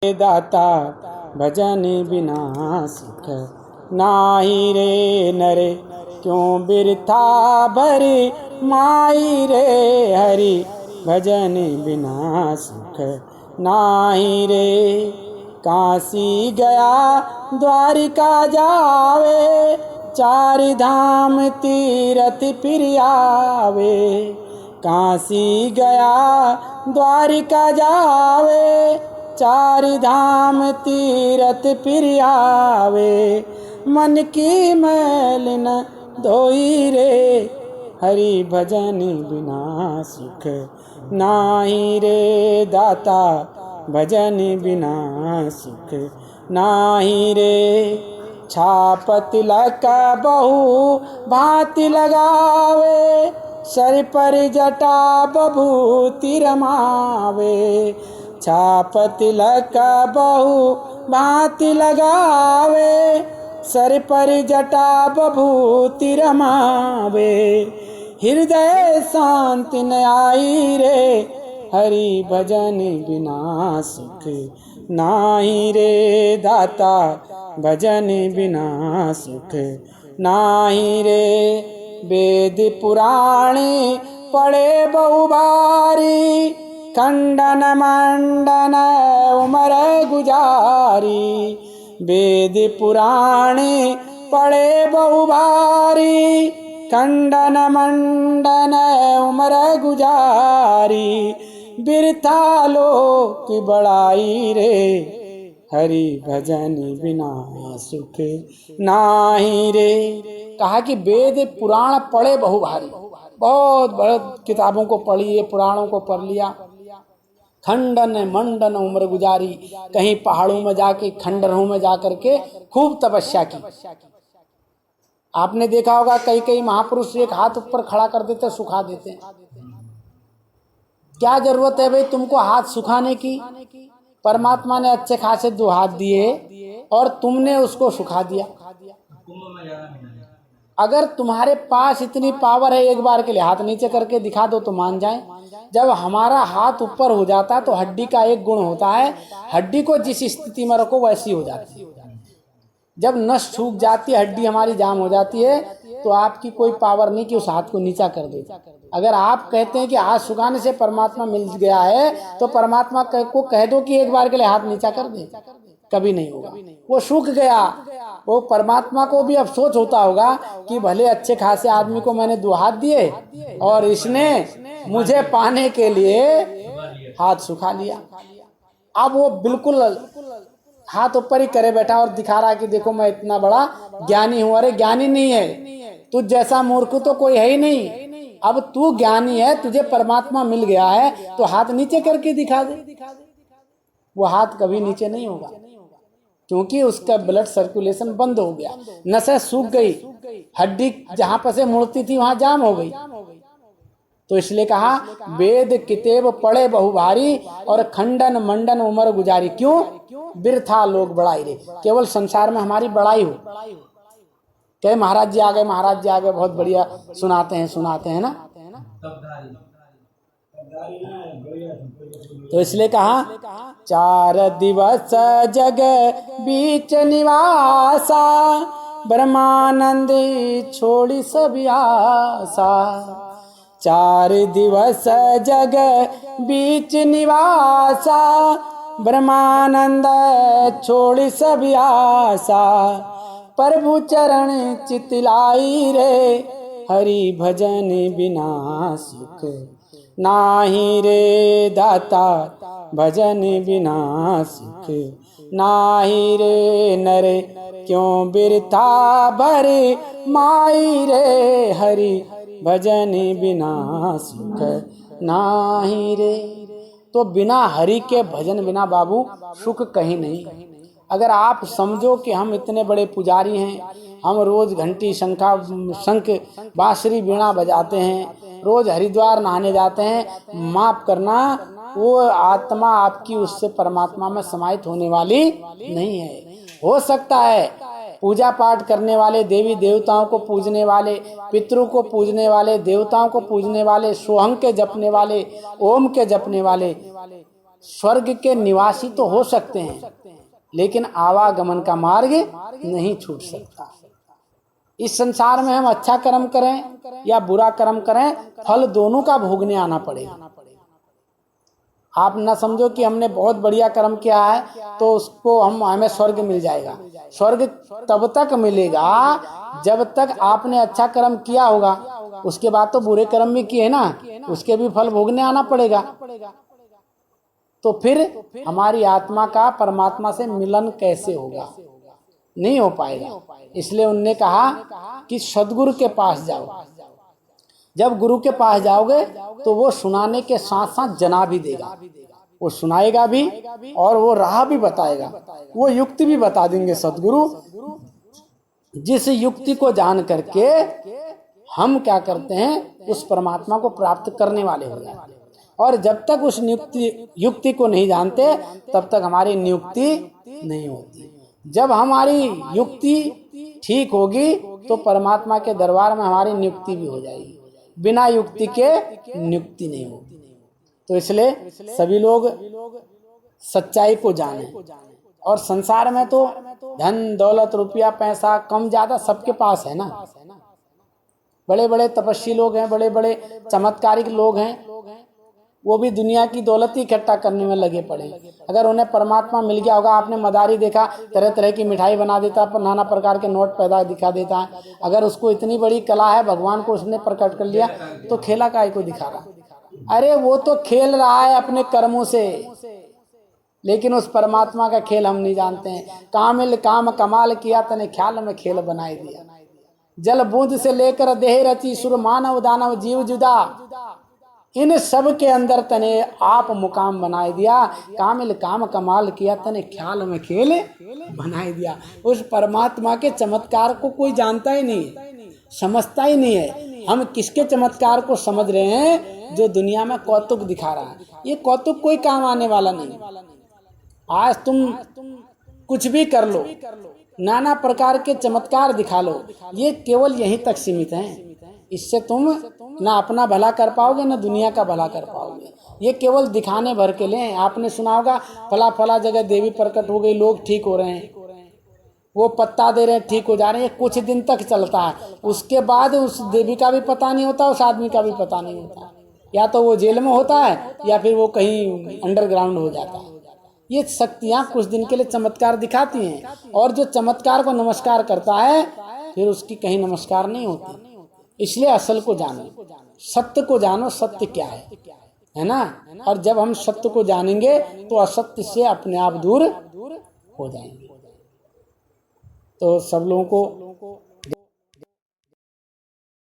दाता भजन बिना सुख नाही रे नरे, क्यों बिरथा भरी माई रे हरि, भजन बिना सुख नाही रे। काशी गया द्वारिका जावे, चार धाम तीरथ फिर आवे। काशी गया द्वारिका जावे, चार धाम तीरथ फिर आवे। मन की मैल न धोई रे, हरि भजन बिना सुख नाही रे। दाता भजन बिना सुख नाही रे। छाप तिलक बहु भांति लगावे, सर पर जटा बभूति रमावे। छाप तिलक बहु भांति लगावे, सर पर जटा बभूति रमावे। हृदय शांति न आई रे, हरि भजन बिना सुख नाही रे। दाता भजन बिना सुख नाही रे। वेद पुराण पढ़े बहु भारी, खंडन मंडन उमर गुजारी। वेद पुराण पढ़े बहु भारी, खंडन मंडन उमर गुजारी। बिरथा लोक बड़ाई रे, हरि भजन बिना सुख नाही रे। कहा कि वेद पुराण पढ़े बहु भारी, बहुत बड़े किताबों को पढ़िए, पुराणों को पढ़ लिया। खंडन मंडन उम्र गुजारी, कहीं पहाड़ों में जाके खंडरों में जाकर के खूब तपस्या की। आपने देखा होगा कई कई महापुरुष एक हाथ ऊपर खड़ा कर देते, सुखा देते हैं। क्या जरूरत है भाई तुमको हाथ सुखाने की? परमात्मा ने अच्छे खासे दो हाथ दिए और तुमने उसको सुखा दिया। अगर तुम्हारे पास इतनी पावर है, एक बार के लिए हाथ नीचे करके दिखा दो तो मान जाए। जब हमारा हाथ ऊपर हो जाता है तो हड्डी का एक गुण होता है, हड्डी को जिस स्थिति में रखो वैसी हो जाती है। जब नस सूख जाती है, हड्डी हमारी जाम हो जाती है, तो आपकी कोई पावर नहीं कि उस हाथ को नीचा कर दे। अगर आप कहते हैं कि हाथ सुखाने से परमात्मा मिल गया है, तो परमात्मा को कह दो कि एक बार के लिए हाथ नीचा कर दे, कभी नहीं होगा। वो सूख गया। वो परमात्मा को भी अफसोस होता होगा कि भले अच्छे खासे आदमी को मैंने दो हाथ दिए और इसने मुझे पाने के लिए हाथ सुखा लिया। अब वो बिल्कुल हाथ ऊपर ही करे बैठा और दिखा रहा है कि देखो मैं इतना बड़ा ज्ञानी हूँ। अरे ज्ञानी नहीं है, तू जैसा मूर्ख तो कोई है ही नहीं। अब तू ज्ञानी है, तुझे परमात्मा मिल गया है, तो हाथ नीचे करके दिखा दे। वो हाथ कभी नीचे नहीं होगा, क्योंकि उसका ब्लड सर्कुलेशन बंद हो गया, नसें सूख गई, हड्डी जहां पर से मुड़ती थी वहां जाम हो गई। तो इसलिए कहा वेद किताब पढ़े बहु भारी और खंडन मंडन उमर गुजारी। क्यों? बिरथा लोग बड़ाई रे, केवल संसार में हमारी बड़ाई हो। कहे महाराज जी आ गए, महाराज जी आ गए, बहुत बढ़िया सुनाते हैं ना। तो इसलिए कहा 4 दिवस जग बीच निवासा, ब्रह्मानंद छोड़ी सब आसा। 4 दिवस जग बीच निवासा, ब्रह्मानंद छोड़ी सब आसा। प्रभु चरण चितलाई रे, हरि भजन बिना सुख नाही रे। दाता भजन बिना सुख नाही रे नरे, क्यों बिरथा भरी माई रे हरि, भजन बिना सुख नाही रे। तो बिना हरि के भजन बिना बाबू सुख कहीं नहीं। अगर आप समझो कि हम इतने बड़े पुजारी हैं, हम रोज घंटी शंख बांसुरी वीणा बजाते हैं, रोज हरिद्वार नहाने जाते हैं, माफ करना वो आत्मा आपकी उससे परमात्मा में समाहित होने वाली नहीं है। हो सकता है पूजा पाठ करने वाले, देवी देवताओं को पूजने वाले, पितरों को पूजने वाले, देवताओं को पूजने वाले, सोहंग के जपने वाले, ओम के जपने वाले स्वर्ग के निवासी तो हो सकते हैं, लेकिन आवागमन का मार्ग नहीं छूट सकता। इस संसार में हम अच्छा कर्म करें या बुरा कर्म करें, फल दोनों का भोगने आना पड़ेगा। आप न समझो कि हमने बहुत बढ़िया कर्म किया है तो उसको हमें स्वर्ग मिल जाएगा। स्वर्ग तब तक मिलेगा जब तक आपने अच्छा कर्म किया होगा। उसके बाद तो बुरे कर्म भी किए ना, उसके भी फल भोगने आना पड़ेगा। तो फिर हमारी आत्मा का परमात्मा से मिलन कैसे होगा? नहीं हो पाएगा। इसलिए उनने कहा कि सदगुरु के पास जाओ। जब गुरु के पास जाओगे तो वो सुनाने के साथ साथ जना भी देगा, वो सुनाएगा भी और वो राह भी बताएगा, वो युक्ति भी बता देंगे सदगुरु, जिस युक्ति को जान करके हम क्या करते हैं, उस परमात्मा को प्राप्त करने वाले हो जाते हैं। और जब तक उस युक्ति को नहीं जानते तब तक हमारी नियुक्ति नहीं होती। जब हमारी युक्ति ठीक होगी तो परमात्मा के दरबार में हमारी नियुक्ति भी हो जाएगी। बिना युक्ति के नियुक्ति नहीं होती। तो इसलिए सभी लोग सच्चाई को जाने। और संसार में तो धन दौलत रुपया पैसा कम ज्यादा सबके पास है ना। बड़े बड़े तपस्वी लोग हैं, बड़े बड़े चमत्कारिक लोग हैं, वो भी दुनिया की दौलत ही इकट्ठा करने में लगे पड़े। अगर उन्हें परमात्मा मिल गया होगा, आपने मदारी देखा, तरह तरह की मिठाई बना देता, नाना प्रकार के नोट पैदा दिखा देता है। अगर उसको इतनी बड़ी कला है, भगवान को उसने प्रकट कर लिया, तो खेला काहे को दिखा रहा? अरे वो तो खेल रहा है अपने कर्मों से, लेकिन उस परमात्मा का खेल हम नहीं जानते हैं। कामिल काम कमाल किया तने ख्याल में खेल बनाई दिया। जल बूंद से लेकर देह रची सुर मानव दानव जीव जुदा, इन सब के अंदर तने आप मुकाम बनाए दिया। कामिल काम कमाल किया तने ख्याल में खेल बनाए दिया। उस परमात्मा के चमत्कार को कोई जानता ही नहीं है, समझता ही नहीं है। हम किसके चमत्कार को समझ रहे हैं? जो दुनिया में कौतुक दिखा रहा है। ये कौतुक कोई काम आने वाला नहीं। आज तुम कुछ भी कर लो, नाना प्रकार के चमत्कार दिखा लो, ये केवल यहीं तक सीमित हैं। इससे तुम ना अपना भला कर पाओगे ना दुनिया का भला कर पाओगे। ये केवल दिखाने भर के लिए। आपने सुना होगा फला फला जगह देवी प्रकट हो गई, लोग ठीक हो रहे हैं, वो पत्ता दे रहे हैं, ठीक हो जा रहे हैं। कुछ दिन तक चलता है, उसके बाद उस देवी का भी पता नहीं होता, उस आदमी का भी पता नहीं होता। या तो वो जेल में होता है या फिर वो कहीं अंडरग्राउंड हो जाता है। ये शक्तियाँ कुछ दिन के लिए चमत्कार दिखाती हैं, और जो चमत्कार को नमस्कार करता है फिर उसकी कहीं नमस्कार नहीं होती। इसलिए असल को जानो, सत्य को जानो, सत्य क्या है ना। और जब हम सत्य को जानेंगे तो असत्य से अपने आप दूर हो जाएंगे। तो सब लोगों को